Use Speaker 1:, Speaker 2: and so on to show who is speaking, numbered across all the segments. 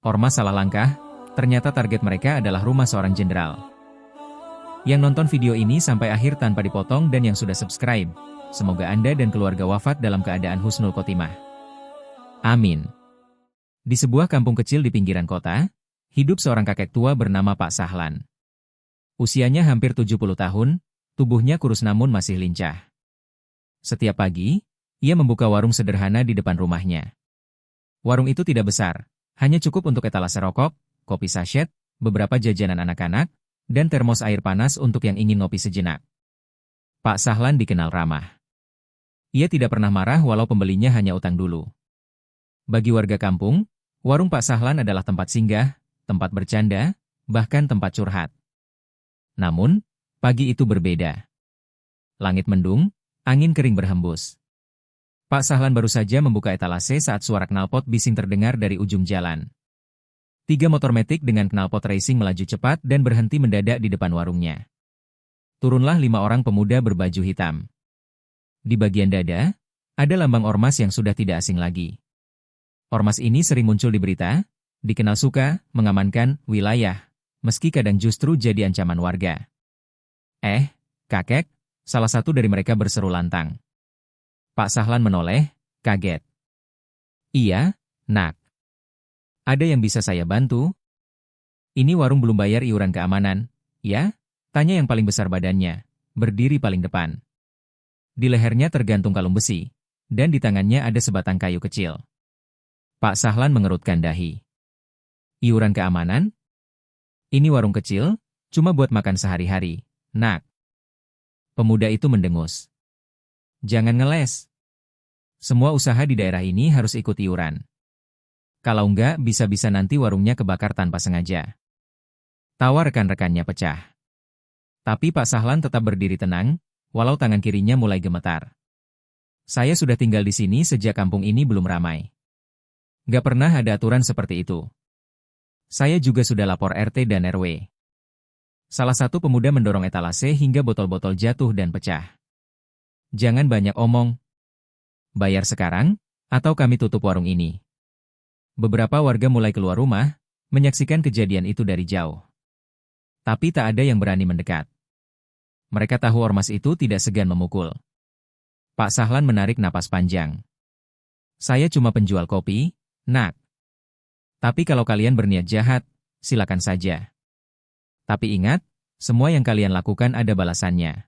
Speaker 1: Ormas salah langkah, ternyata target mereka adalah rumah seorang jenderal. Yang nonton video ini sampai akhir tanpa dipotong dan yang sudah subscribe, semoga Anda dan keluarga wafat dalam keadaan husnul khotimah. Amin. Di sebuah kampung kecil di pinggiran kota, hidup seorang kakek tua bernama Pak Sahlan. Usianya hampir 70 tahun, tubuhnya kurus namun masih lincah. Setiap pagi, ia membuka warung sederhana di depan rumahnya. Warung itu tidak besar, hanya cukup untuk etalase rokok, kopi sachet, beberapa jajanan anak-anak, dan termos air panas untuk yang ingin ngopi sejenak. Pak Sahlan dikenal ramah. Ia tidak pernah marah walau pembelinya hanya utang dulu. Bagi warga kampung, warung Pak Sahlan adalah tempat singgah, tempat bercanda, bahkan tempat curhat. Namun, pagi itu berbeda. Langit mendung, angin kering berhembus. Pak Sahlan baru saja membuka etalase saat suara knalpot bising terdengar dari ujung jalan. 3 motor metik dengan knalpot racing melaju cepat dan berhenti mendadak di depan warungnya. Turunlah 5 orang pemuda berbaju hitam. Di bagian dada, ada lambang ormas yang sudah tidak asing lagi. Ormas ini sering muncul di berita, dikenal suka mengamankan wilayah, meski kadang justru jadi ancaman warga. Kakek, salah satu dari mereka berseru lantang. Pak Sahlan menoleh, kaget. Iya, nak. Ada yang bisa saya bantu? Ini warung belum bayar iuran keamanan, ya? Tanya yang paling besar badannya, berdiri paling depan. Di lehernya tergantung kalung besi, dan di tangannya ada sebatang kayu kecil. Pak Sahlan mengerutkan dahi. Iuran keamanan? Ini warung kecil, cuma buat makan sehari-hari, nak. Pemuda itu mendengus. Jangan ngeles. Semua usaha di daerah ini harus ikut iuran. Kalau enggak, bisa-bisa nanti warungnya kebakar tanpa sengaja. Tawa rekan-rekannya pecah. Tapi Pak Sahlan tetap berdiri tenang, walau tangan kirinya mulai gemetar. Saya sudah tinggal di sini sejak kampung ini belum ramai. Gak pernah ada aturan seperti itu. Saya juga sudah lapor RT dan RW. Salah satu pemuda mendorong etalase hingga botol-botol jatuh dan pecah. Jangan banyak omong. Bayar sekarang, atau kami tutup warung ini. Beberapa warga mulai keluar rumah, menyaksikan kejadian itu dari jauh. Tapi tak ada yang berani mendekat. Mereka tahu ormas itu tidak segan memukul. Pak Sahlan menarik napas panjang. Saya cuma penjual kopi, nak. Tapi kalau kalian berniat jahat, silakan saja. Tapi ingat, semua yang kalian lakukan ada balasannya.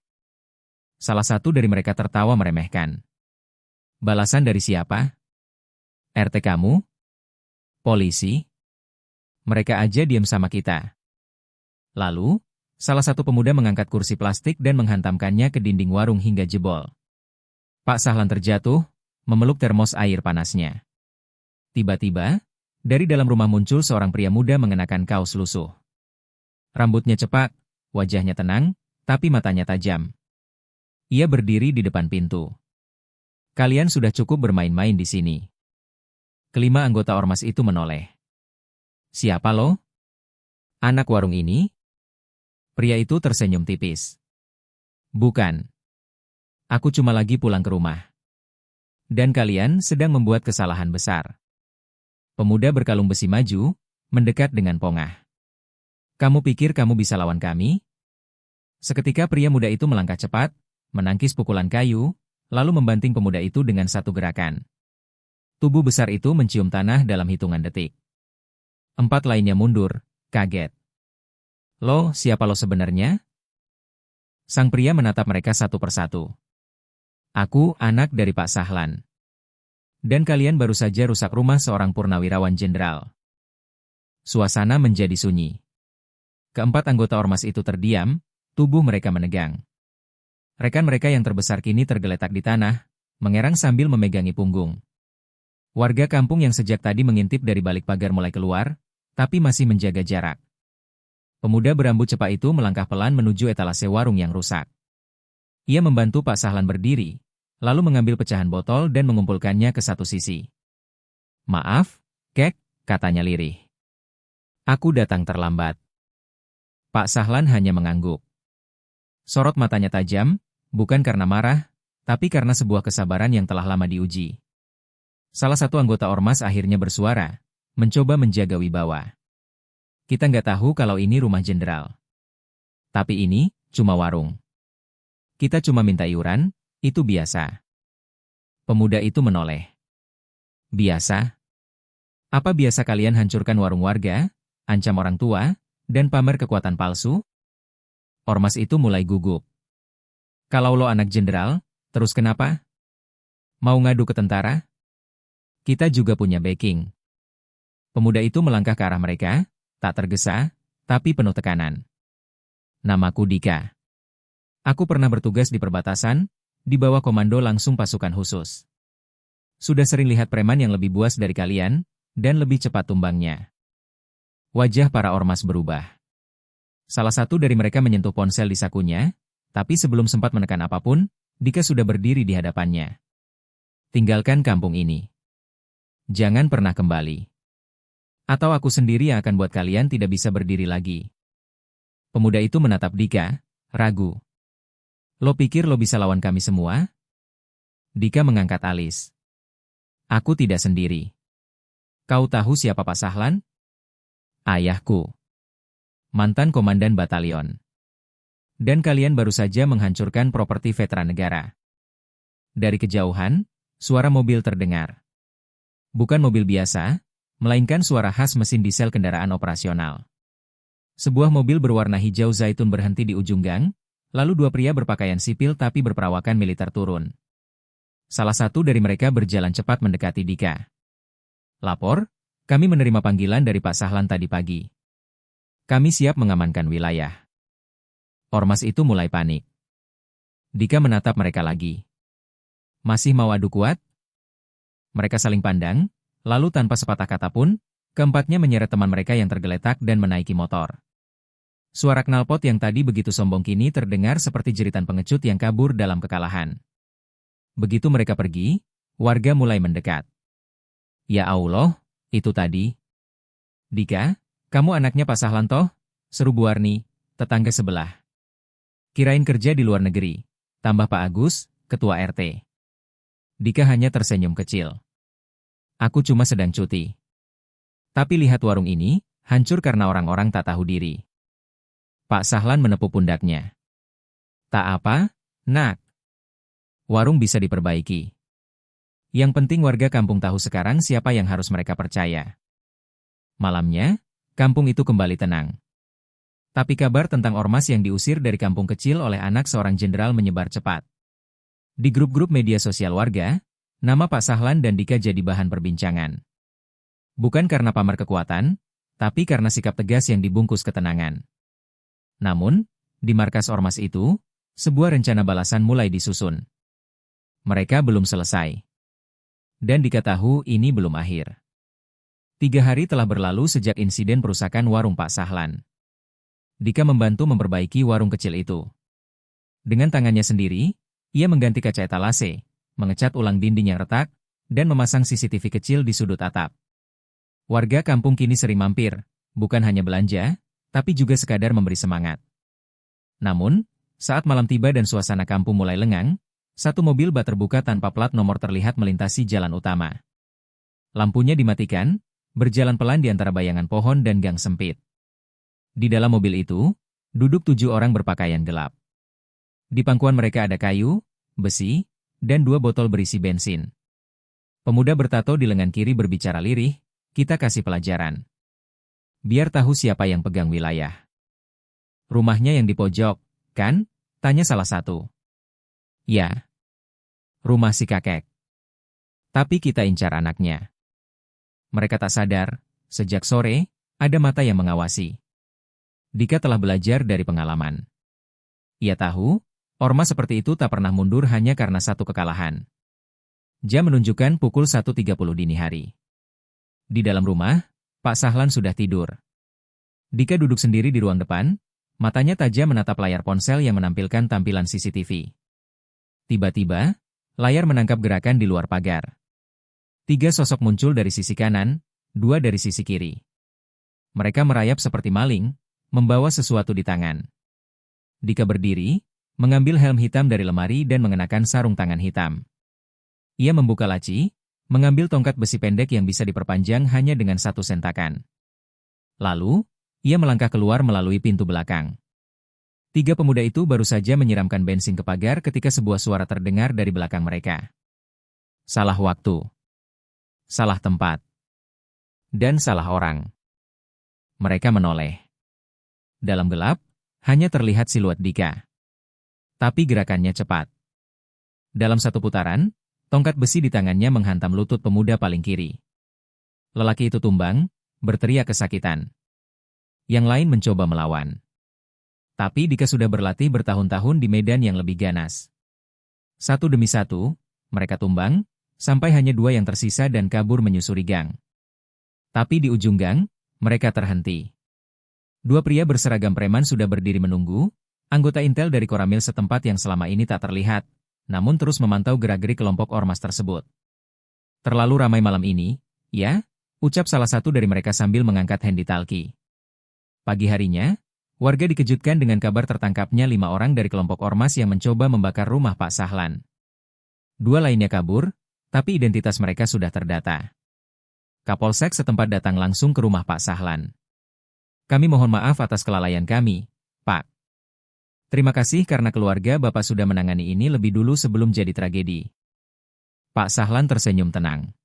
Speaker 1: Salah satu dari mereka tertawa meremehkan. Balasan dari siapa? RT kamu? Polisi? Mereka aja diam sama kita. Lalu, salah satu pemuda mengangkat kursi plastik dan menghantamkannya ke dinding warung hingga jebol. Pak Sahlan terjatuh, memeluk termos air panasnya. Tiba-tiba, dari dalam rumah muncul seorang pria muda mengenakan kaos lusuh. Rambutnya cepat, wajahnya tenang, tapi matanya tajam. Ia berdiri di depan pintu. Kalian sudah cukup bermain-main di sini. Kelima anggota ormas itu menoleh. Siapa lo? Anak warung ini? Pria itu tersenyum tipis. Bukan. Aku cuma lagi pulang ke rumah. Dan kalian sedang membuat kesalahan besar. Pemuda berkalung besi maju, mendekat dengan pongah. Kamu pikir kamu bisa lawan kami? Seketika pria muda itu melangkah cepat, menangkis pukulan kayu, lalu membanting pemuda itu dengan satu gerakan. Tubuh besar itu mencium tanah dalam hitungan detik. 4 lainnya mundur, kaget. Lo, siapa lo sebenarnya? Sang pria menatap mereka satu persatu. Aku, anak dari Pak Sahlan. Dan kalian baru saja rusak rumah seorang purnawirawan jenderal. Suasana menjadi sunyi. Keempat anggota ormas itu terdiam, tubuh mereka menegang. Rekan mereka yang terbesar kini tergeletak di tanah, mengerang sambil memegangi punggung. Warga kampung yang sejak tadi mengintip dari balik pagar mulai keluar, tapi masih menjaga jarak. Pemuda berambut cepat itu melangkah pelan menuju etalase warung yang rusak. Ia membantu Pak Sahlan berdiri, lalu mengambil pecahan botol dan mengumpulkannya ke satu sisi. Maaf, kek, katanya lirih. Aku datang terlambat. Pak Sahlan hanya mengangguk. Sorot matanya tajam, bukan karena marah, tapi karena sebuah kesabaran yang telah lama diuji. Salah satu anggota ormas akhirnya bersuara, mencoba menjaga wibawa. Kita nggak tahu kalau ini rumah jenderal. Tapi ini cuma warung. Kita cuma minta iuran, itu biasa. Pemuda itu menoleh. Biasa? Apa biasa kalian hancurkan warung warga, ancam orang tua, dan pamer kekuatan palsu? Ormas itu mulai gugup. Kalau lo anak jenderal, terus kenapa? Mau ngadu ke tentara? Kita juga punya backing. Pemuda itu melangkah ke arah mereka, tak tergesa, tapi penuh tekanan. Namaku Dika. Aku pernah bertugas di perbatasan, di bawah komando langsung pasukan khusus. Sudah sering lihat preman yang lebih buas dari kalian, dan lebih cepat tumbangnya. Wajah para ormas berubah. Salah satu dari mereka menyentuh ponsel di sakunya, tapi sebelum sempat menekan apapun, Dika sudah berdiri di hadapannya. Tinggalkan kampung ini. Jangan pernah kembali. Atau aku sendiri yang akan buat kalian tidak bisa berdiri lagi. Pemuda itu menatap Dika, ragu. Lo pikir lo bisa lawan kami semua? Dika mengangkat alis. Aku tidak sendiri. Kau tahu siapa Pak Sahlan? Ayahku. Mantan komandan batalion. Dan kalian baru saja menghancurkan properti veteran negara. Dari kejauhan, suara mobil terdengar. Bukan mobil biasa, melainkan suara khas mesin diesel kendaraan operasional. Sebuah mobil berwarna hijau zaitun berhenti di ujung gang, lalu dua pria berpakaian sipil tapi berperawakan militer turun. Salah satu dari mereka berjalan cepat mendekati Dika. Lapor, kami menerima panggilan dari Pak Sahlan tadi pagi. Kami siap mengamankan wilayah. Ormas itu mulai panik. Dika menatap mereka lagi. Masih mau adu kuat? Mereka saling pandang, lalu tanpa sepatah kata pun, keempatnya menyeret teman mereka yang tergeletak dan menaiki motor. Suara knalpot yang tadi begitu sombong kini terdengar seperti jeritan pengecut yang kabur dalam kekalahan. Begitu mereka pergi, warga mulai mendekat. Ya Allah, itu tadi. Dika, kamu anaknya Pak Sahlan toh? Seru Bu Warni, tetangga sebelah. Kirain kerja di luar negeri. Tambah Pak Agus, ketua RT. Dika hanya tersenyum kecil. Aku cuma sedang cuti. Tapi lihat warung ini, hancur karena orang-orang tak tahu diri. Pak Sahlan menepuk pundaknya. Tak apa, nak. Warung bisa diperbaiki. Yang penting warga kampung tahu sekarang siapa yang harus mereka percaya. Malamnya, kampung itu kembali tenang. Tapi kabar tentang ormas yang diusir dari kampung kecil oleh anak seorang jenderal menyebar cepat. Di grup-grup media sosial warga, nama Pak Sahlan dan Dika jadi bahan perbincangan. Bukan karena pamer kekuatan, tapi karena sikap tegas yang dibungkus ketenangan. Namun, di markas ormas itu, sebuah rencana balasan mulai disusun. Mereka belum selesai. Dan Dika tahu ini belum akhir. 3 hari telah berlalu sejak insiden perusakan warung Pak Sahlan. Dika membantu memperbaiki warung kecil itu. Dengan tangannya sendiri, ia mengganti kaca etalase, mengecat ulang dinding yang retak, dan memasang CCTV kecil di sudut atap. Warga kampung kini sering mampir, bukan hanya belanja, tapi juga sekadar memberi semangat. Namun, saat malam tiba dan suasana kampung mulai lengang, satu mobil bak terbuka tanpa plat nomor terlihat melintasi jalan utama. Lampunya dimatikan, berjalan pelan di antara bayangan pohon dan gang sempit. Di dalam mobil itu, duduk 7 orang berpakaian gelap. Di pangkuan mereka ada kayu, besi, dan 2 botol berisi bensin. Pemuda bertato di lengan kiri berbicara lirih, kita kasih pelajaran. Biar tahu siapa yang pegang wilayah. Rumahnya yang di pojok, kan? Tanya salah satu. Ya. Rumah si kakek. Tapi kita incar anaknya. Mereka tak sadar, sejak sore, ada mata yang mengawasi. Dika telah belajar dari pengalaman. Ia tahu, ormas seperti itu tak pernah mundur hanya karena satu kekalahan. Jam menunjukkan pukul 1.30 dini hari. Di dalam rumah, Pak Sahlan sudah tidur. Dika duduk sendiri di ruang depan, matanya tajam menatap layar ponsel yang menampilkan tampilan CCTV. Tiba-tiba, layar menangkap gerakan di luar pagar. 3 sosok muncul dari sisi kanan, 2 dari sisi kiri. Mereka merayap seperti maling, membawa sesuatu di tangan. Dika berdiri, mengambil helm hitam dari lemari dan mengenakan sarung tangan hitam. Ia membuka laci, mengambil tongkat besi pendek yang bisa diperpanjang hanya dengan satu sentakan. Lalu, ia melangkah keluar melalui pintu belakang. Tiga pemuda itu baru saja menyiramkan bensin ke pagar ketika sebuah suara terdengar dari belakang mereka. Salah waktu. Salah tempat. Dan salah orang. Mereka menoleh. Dalam gelap, hanya terlihat siluet Dika. Tapi gerakannya cepat. Dalam satu putaran, tongkat besi di tangannya menghantam lutut pemuda paling kiri. Lelaki itu tumbang, berteriak kesakitan. Yang lain mencoba melawan. Tapi Dika sudah berlatih bertahun-tahun di medan yang lebih ganas. Satu demi satu, mereka tumbang, sampai hanya dua yang tersisa dan kabur menyusuri gang. Tapi di ujung gang, mereka terhenti. Dua pria berseragam preman sudah berdiri menunggu, anggota intel dari Koramil setempat yang selama ini tak terlihat, namun terus memantau gerak-gerik kelompok ormas tersebut. Terlalu ramai malam ini, ya? Ucap salah satu dari mereka sambil mengangkat handy-talkie. Pagi harinya, warga dikejutkan dengan kabar tertangkapnya 5 orang dari kelompok ormas yang mencoba membakar rumah Pak Sahlan. 2 lainnya kabur, tapi identitas mereka sudah terdata. Kapolsek setempat datang langsung ke rumah Pak Sahlan. Kami mohon maaf atas kelalaian kami, Pak. Terima kasih karena keluarga Bapak sudah menangani ini lebih dulu sebelum jadi tragedi. Pak Sahlan tersenyum tenang.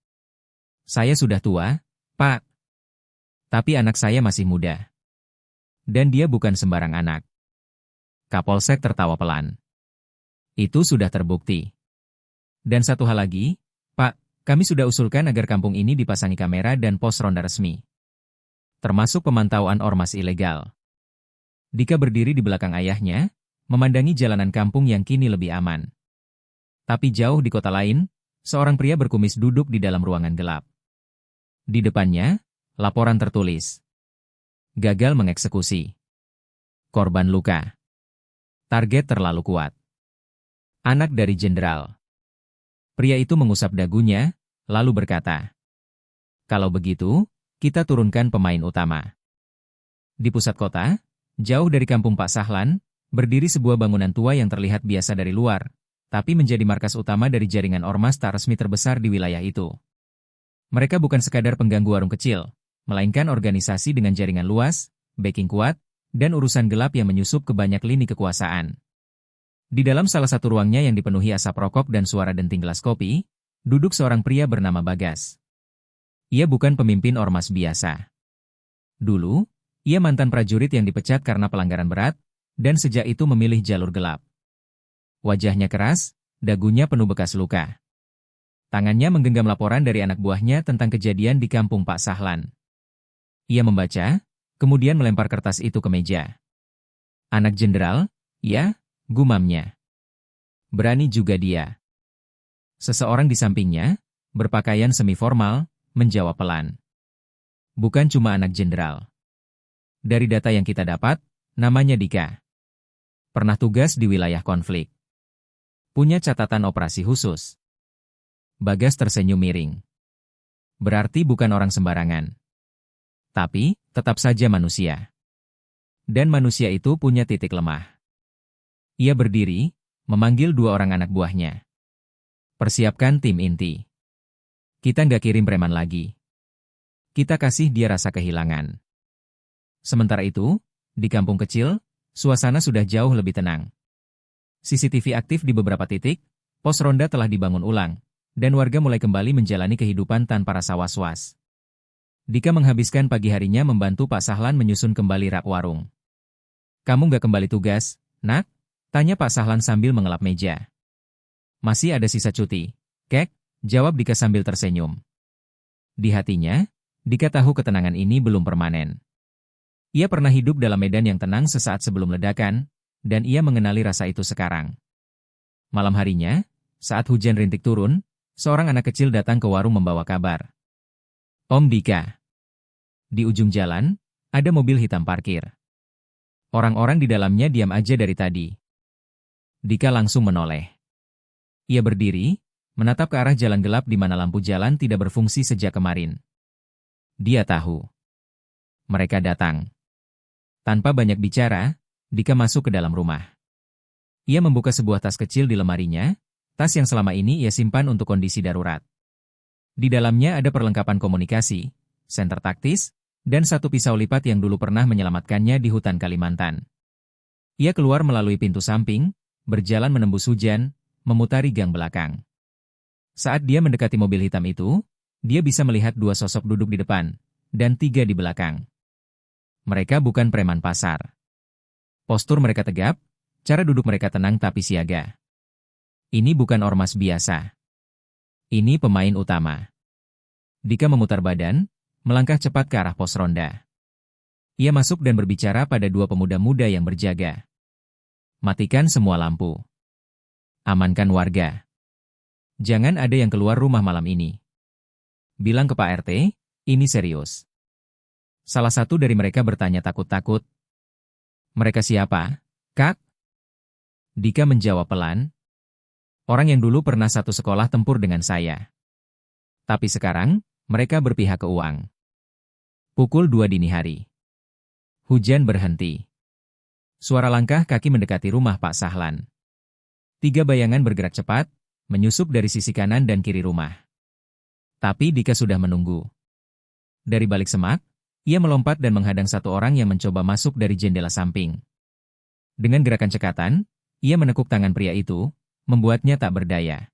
Speaker 1: Saya sudah tua, Pak. Tapi anak saya masih muda. Dan dia bukan sembarang anak. Kapolsek tertawa pelan. Itu sudah terbukti. Dan satu hal lagi, Pak, kami sudah usulkan agar kampung ini dipasangi kamera dan pos ronda resmi. Termasuk pemantauan ormas ilegal. Dika berdiri di belakang ayahnya, memandangi jalanan kampung yang kini lebih aman. Tapi jauh di kota lain, seorang pria berkumis duduk di dalam ruangan gelap. Di depannya, laporan tertulis. Gagal mengeksekusi. Korban luka. Target terlalu kuat. Anak dari jenderal. Pria itu mengusap dagunya, lalu berkata, kalau begitu, kita turunkan pemain utama. Di pusat kota, jauh dari kampung Pak Sahlan, berdiri sebuah bangunan tua yang terlihat biasa dari luar, tapi menjadi markas utama dari jaringan ormas tak resmi terbesar di wilayah itu. Mereka bukan sekadar pengganggu warung kecil, melainkan organisasi dengan jaringan luas, backing kuat, dan urusan gelap yang menyusup ke banyak lini kekuasaan. Di dalam salah satu ruangnya yang dipenuhi asap rokok dan suara denting gelas kopi, duduk seorang pria bernama Bagas. Ia bukan pemimpin ormas biasa. Dulu, ia mantan prajurit yang dipecat karena pelanggaran berat, dan sejak itu memilih jalur gelap. Wajahnya keras, dagunya penuh bekas luka. Tangannya menggenggam laporan dari anak buahnya tentang kejadian di kampung Pak Sahlan. Ia membaca, kemudian melempar kertas itu ke meja. Anak jenderal, ya, gumamnya. Berani juga dia. Seseorang di sampingnya, berpakaian semi-formal, menjawab pelan. Bukan cuma anak jenderal. Dari data yang kita dapat, namanya Dika. Pernah tugas di wilayah konflik. Punya catatan operasi khusus. Bagas tersenyum miring. Berarti bukan orang sembarangan. Tapi, tetap saja manusia. Dan manusia itu punya titik lemah. Ia berdiri, memanggil 2 orang anak buahnya. Persiapkan tim inti. Kita nggak kirim preman lagi. Kita kasih dia rasa kehilangan. Sementara itu, di kampung kecil, suasana sudah jauh lebih tenang. CCTV aktif di beberapa titik, pos ronda telah dibangun ulang, dan warga mulai kembali menjalani kehidupan tanpa rasa was-was. Dika menghabiskan pagi harinya membantu Pak Sahlan menyusun kembali rak warung. Kamu nggak kembali tugas, nak? Tanya Pak Sahlan sambil mengelap meja. Masih ada sisa cuti, kek, jawab Dika sambil tersenyum. Di hatinya, Dika tahu ketenangan ini belum permanen. Ia pernah hidup dalam medan yang tenang sesaat sebelum ledakan, dan ia mengenali rasa itu sekarang. Malam harinya, saat hujan rintik turun, seorang anak kecil datang ke warung membawa kabar. Om Dika. Di ujung jalan, ada mobil hitam parkir. Orang-orang di dalamnya diam aja dari tadi. Dika langsung menoleh. Ia berdiri, menatap ke arah jalan gelap di mana lampu jalan tidak berfungsi sejak kemarin. Dia tahu. Mereka datang. Tanpa banyak bicara, Dika masuk ke dalam rumah. Ia membuka sebuah tas kecil di lemarinya, tas yang selama ini ia simpan untuk kondisi darurat. Di dalamnya ada perlengkapan komunikasi, senter taktis, dan satu pisau lipat yang dulu pernah menyelamatkannya di hutan Kalimantan. Ia keluar melalui pintu samping, berjalan menembus hujan, memutari gang belakang. Saat dia mendekati mobil hitam itu, dia bisa melihat dua sosok duduk di depan, dan tiga di belakang. Mereka bukan preman pasar. Postur mereka tegap, cara duduk mereka tenang tapi siaga. Ini bukan ormas biasa. Ini pemain utama. Dika memutar badan, melangkah cepat ke arah pos ronda. Ia masuk dan berbicara pada dua pemuda muda yang berjaga. Matikan semua lampu. Amankan warga. Jangan ada yang keluar rumah malam ini. Bilang ke Pak RT, ini serius. Salah satu dari mereka bertanya takut-takut. Mereka siapa, Kak? Dika menjawab pelan. Orang yang dulu pernah satu sekolah tempur dengan saya. Tapi sekarang, mereka berpihak ke uang. Pukul 2 dini hari. Hujan berhenti. Suara langkah kaki mendekati rumah Pak Sahlan. Tiga bayangan bergerak cepat, menyusup dari sisi kanan dan kiri rumah. Tapi Dika sudah menunggu. Dari balik semak, ia melompat dan menghadang satu orang yang mencoba masuk dari jendela samping. Dengan gerakan cekatan, ia menekuk tangan pria itu, membuatnya tak berdaya.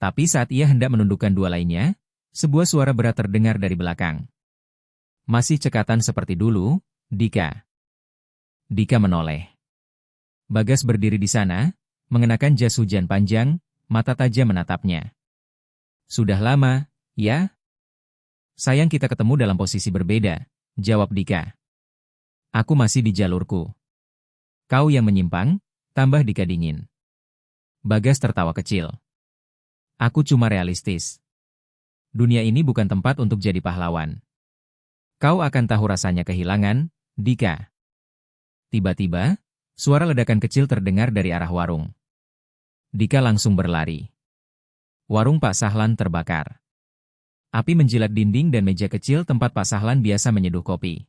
Speaker 1: Tapi saat ia hendak menundukkan dua lainnya, sebuah suara berat terdengar dari belakang. Masih cekatan seperti dulu, Dika. Dika menoleh. Bagas berdiri di sana, mengenakan jas hujan panjang, mata tajam menatapnya. Sudah lama, ya? Sayang kita ketemu dalam posisi berbeda, jawab Dika. Aku masih di jalurku. Kau yang menyimpang, tambah Dika dingin. Bagas tertawa kecil. Aku cuma realistis. Dunia ini bukan tempat untuk jadi pahlawan. Kau akan tahu rasanya kehilangan, Dika. Tiba-tiba, suara ledakan kecil terdengar dari arah warung. Dika langsung berlari. Warung Pak Sahlan terbakar. Api menjilat dinding dan meja kecil tempat Pak Sahlan biasa menyeduh kopi.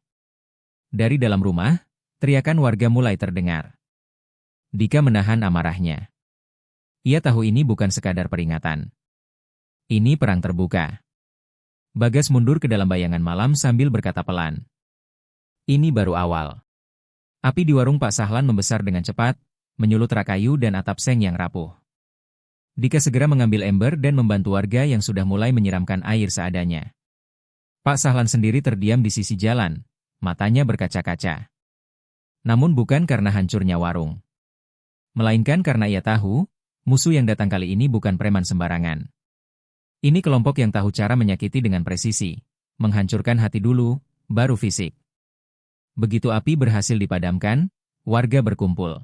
Speaker 1: Dari dalam rumah, teriakan warga mulai terdengar. Dika menahan amarahnya. Ia tahu ini bukan sekadar peringatan. Ini perang terbuka. Bagas mundur ke dalam bayangan malam sambil berkata pelan. Ini baru awal. Api di warung Pak Sahlan membesar dengan cepat, menyulut rak kayu dan atap seng yang rapuh. Dika segera mengambil ember dan membantu warga yang sudah mulai menyiramkan air seadanya. Pak Sahlan sendiri terdiam di sisi jalan, matanya berkaca-kaca. Namun bukan karena hancurnya warung. Melainkan karena ia tahu, musuh yang datang kali ini bukan preman sembarangan. Ini kelompok yang tahu cara menyakiti dengan presisi, menghancurkan hati dulu, baru fisik. Begitu api berhasil dipadamkan, warga berkumpul.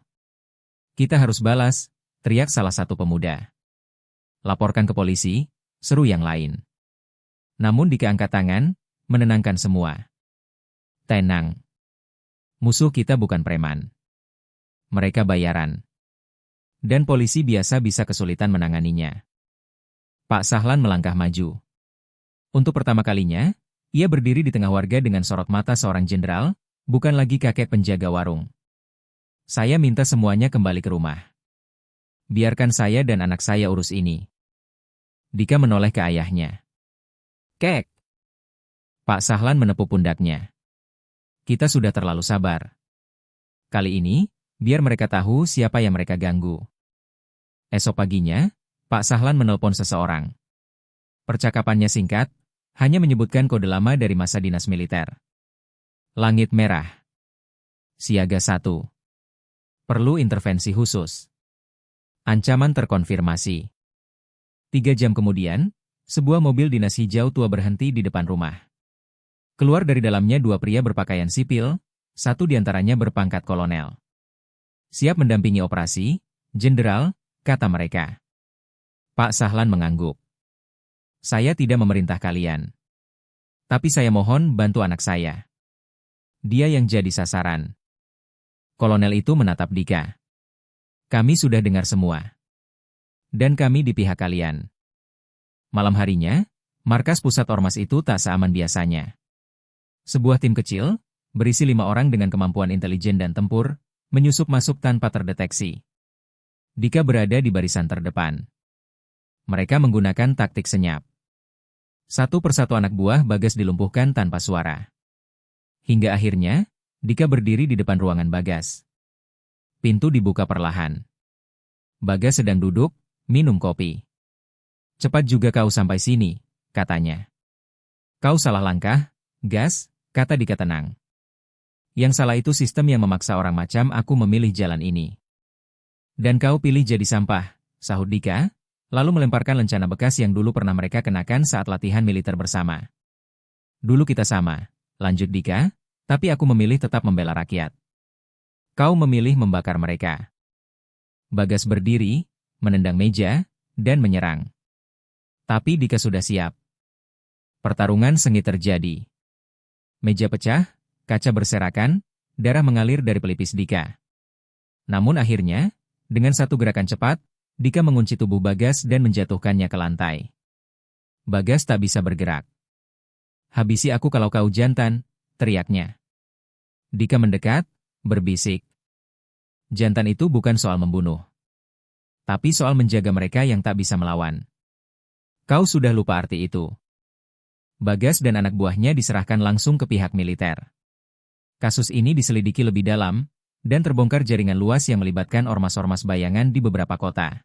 Speaker 1: Kita harus balas, teriak salah satu pemuda. Laporkan ke polisi, seru yang lain. Namun Dika angkat tangan, menenangkan semua. Tenang. Musuh kita bukan preman. Mereka bayaran. Dan polisi biasa bisa kesulitan menanganinya. Pak Sahlan melangkah maju. Untuk pertama kalinya, ia berdiri di tengah warga dengan sorot mata seorang jenderal, bukan lagi kakek penjaga warung. Saya minta semuanya kembali ke rumah. Biarkan saya dan anak saya urus ini. Dika menoleh ke ayahnya. Kek. Pak Sahlan menepuk pundaknya. Kita sudah terlalu sabar. Kali ini, biar mereka tahu siapa yang mereka ganggu. Esok paginya, Pak Sahlan menelpon seseorang. Percakapannya singkat, hanya menyebutkan kode lama dari masa dinas militer. Langit merah. Siaga 1. Perlu intervensi khusus. Ancaman terkonfirmasi. 3 jam kemudian, sebuah mobil dinas hijau tua berhenti di depan rumah. Keluar dari dalamnya 2 pria berpakaian sipil, satu diantaranya berpangkat kolonel. Siap mendampingi operasi, Jenderal, kata mereka. Pak Sahlan mengangguk. Saya tidak memerintah kalian. Tapi saya mohon bantu anak saya. Dia yang jadi sasaran. Kolonel itu menatap Dika. Kami sudah dengar semua. Dan kami di pihak kalian. Malam harinya, markas pusat ormas itu tak seaman biasanya. Sebuah tim kecil, berisi 5 orang dengan kemampuan intelijen dan tempur, menyusup masuk tanpa terdeteksi. Dika berada di barisan terdepan. Mereka menggunakan taktik senyap. Satu persatu anak buah Bagas dilumpuhkan tanpa suara. Hingga akhirnya, Dika berdiri di depan ruangan Bagas. Pintu dibuka perlahan. Bagas sedang duduk, minum kopi. "Cepat juga kau sampai sini," katanya. "Kau salah langkah, Gas," kata Dika tenang. "Yang salah itu sistem yang memaksa orang macam aku memilih jalan ini." "Dan kau pilih jadi sampah," sahut Dika, lalu melemparkan lencana bekas yang dulu pernah mereka kenakan saat latihan militer bersama. "Dulu kita sama," lanjut Dika, "tapi aku memilih tetap membela rakyat. Kau memilih membakar mereka." Bagas berdiri, menendang meja, dan menyerang. Tapi Dika sudah siap. Pertarungan sengit terjadi. Meja pecah, kaca berserakan, darah mengalir dari pelipis Dika. Namun akhirnya, dengan satu gerakan cepat, Dika mengunci tubuh Bagas dan menjatuhkannya ke lantai. Bagas tak bisa bergerak. "Habisi aku kalau kau jantan," teriaknya. Dika mendekat, berbisik. "Jantan itu bukan soal membunuh, tapi soal menjaga mereka yang tak bisa melawan. Kau sudah lupa arti itu." Bagas dan anak buahnya diserahkan langsung ke pihak militer. Kasus ini diselidiki lebih dalam, dan terbongkar jaringan luas yang melibatkan ormas-ormas bayangan di beberapa kota.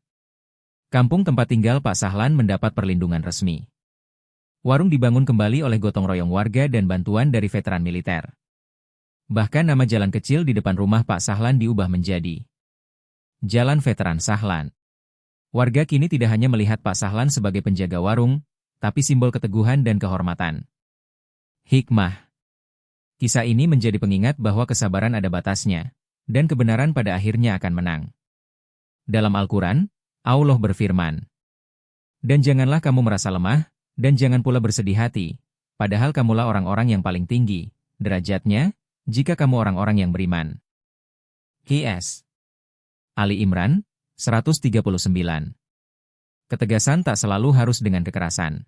Speaker 1: Kampung tempat tinggal Pak Sahlan mendapat perlindungan resmi. Warung dibangun kembali oleh gotong royong warga dan bantuan dari veteran militer. Bahkan nama jalan kecil di depan rumah Pak Sahlan diubah menjadi Jalan Veteran Sahlan. Warga kini tidak hanya melihat Pak Sahlan sebagai penjaga warung, tapi simbol keteguhan dan kehormatan. Hikmah. Kisah ini menjadi pengingat bahwa kesabaran ada batasnya, dan kebenaran pada akhirnya akan menang. Dalam Al-Quran, Allah berfirman, "Dan janganlah kamu merasa lemah, dan jangan pula bersedih hati, padahal kamulah orang-orang yang paling tinggi derajatnya, jika kamu orang-orang yang beriman." Qs. Ali Imran, 139. Ketegasan tak selalu harus dengan kekerasan.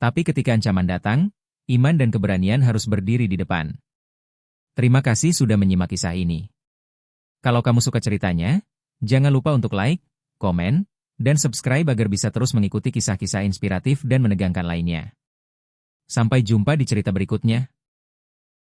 Speaker 1: Tapi ketika ancaman datang, iman dan keberanian harus berdiri di depan. Terima kasih sudah menyimak kisah ini. Kalau kamu suka ceritanya, jangan lupa untuk like, komen, dan subscribe agar bisa terus mengikuti kisah-kisah inspiratif dan menegangkan lainnya. Sampai jumpa di cerita berikutnya.